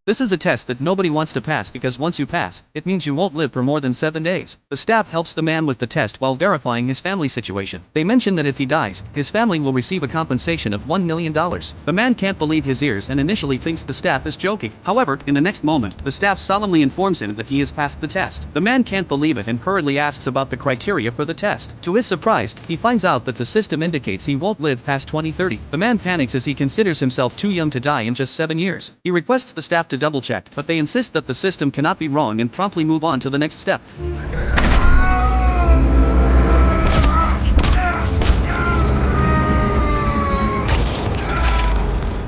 This is a test that nobody wants to pass because once you pass, it means you won't live for more than 7 days. The staff helps the man with the test while verifying his family situation. They mention that if he dies, his family will receive a compensation of $1 million. The man can't believe his ears and initially thinks the staff is joking. However, in the next moment, the staff solemnly informs him that he has passed the test. The man can't believe it and hurriedly asks about the criteria for the test. To his surprise, he finds out that the system indicates he won't live past 2030. The man panics as he considers himself too young to die in just 7 years. He requests the staff to double check, but they insist that the system cannot be wrong and promptly move on to the next step.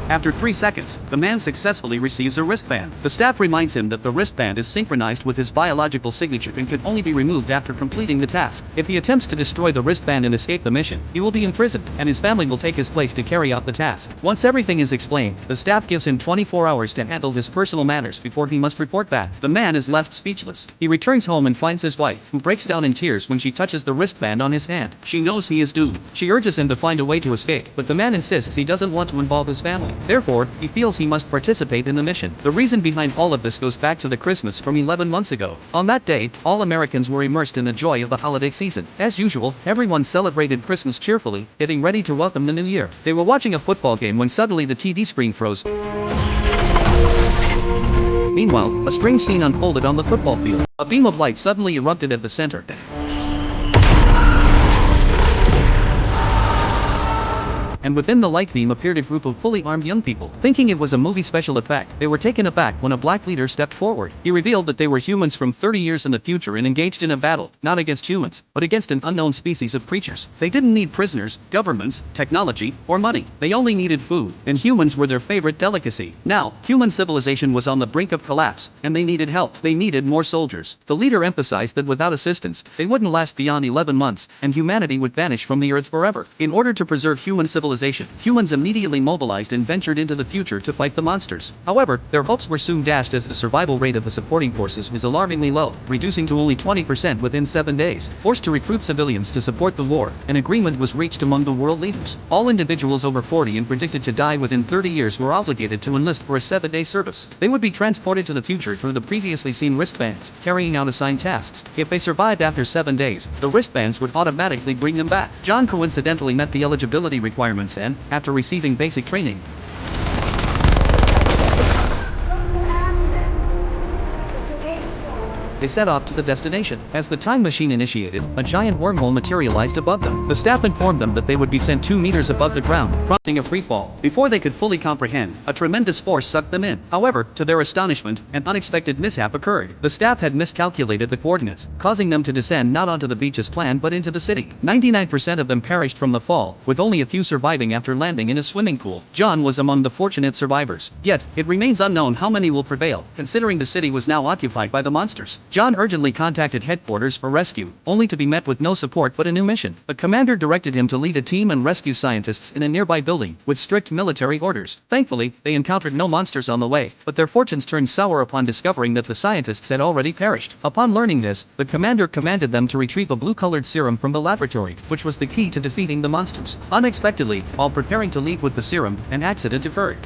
After 3 seconds, the man successfully receives a wristband. The staff reminds him that the wristband is synchronized with his biological signature and can only be removed after completing the task. If he attempts to destroy the wristband and escape the mission, he will be imprisoned, and his family will take his place to carry out the task. Once everything is explained, the staff gives him 24 hours to handle his personal matters before he must report back. The man is left speechless. He returns home and finds his wife, who breaks down in tears when she touches the wristband on his hand. She knows he is doomed. She urges him to find a way to escape, but the man insists he doesn't want to involve his family. Therefore, he feels he must participate in the mission. The reason behind all of this goes back to the Christmas from 11 months ago. On that day, all Americans were immersed in the joy of the holiday season. As usual, everyone celebrated Christmas cheerfully, getting ready to welcome the new year. They were watching a football game when suddenly the TV screen froze. Meanwhile, a strange scene unfolded on the football field. A beam of light suddenly erupted at the center. And within the light beam appeared a group of fully armed young people. Thinking it was a movie special effect, they were taken aback when a black leader stepped forward. He revealed that they were humans from 30 years in the future and engaged in a battle, not against humans, but against an unknown species of creatures. They didn't need prisoners, governments, technology, or money. They only needed food, and humans were their favorite delicacy. Now, human civilization was on the brink of collapse, and they needed help. They needed more soldiers. The leader emphasized that without assistance, they wouldn't last beyond 11 months, and humanity would vanish from the earth forever. In order to preserve human civilization, humans immediately mobilized and ventured into the future to fight the monsters. However, their hopes were soon dashed as the survival rate of the supporting forces was alarmingly low, reducing to only 20% within 7 days. Forced to recruit civilians to support the war, an agreement was reached among the world leaders. All individuals over 40 and predicted to die within 30 years were obligated to enlist for a 7-day service. They would be transported to the future through the previously seen wristbands, carrying out assigned tasks. If they survived after 7 days, the wristbands would automatically bring them back. John coincidentally met the eligibility requirements and, after receiving basic training, they set off to the destination. As the time machine initiated, a giant wormhole materialized above them. The staff informed them that they would be sent 2 meters above the ground, prompting a free fall. Before they could fully comprehend, a tremendous force sucked them in. However, to their astonishment, an unexpected mishap occurred. The staff had miscalculated the coordinates, causing them to descend not onto the beach as planned but into the city. 99% of them perished from the fall, with only a few surviving after landing in a swimming pool. John was among the fortunate survivors. Yet, it remains unknown how many will prevail, considering the city was now occupied by the monsters. John urgently contacted headquarters for rescue, only to be met with no support but a new mission. The commander directed him to lead a team and rescue scientists in a nearby building, with strict military orders. Thankfully, they encountered no monsters on the way, but their fortunes turned sour upon discovering that the scientists had already perished. Upon learning this, the commander commanded them to retrieve a blue-colored serum from the laboratory, which was the key to defeating the monsters. Unexpectedly, while preparing to leave with the serum, an accident occurred.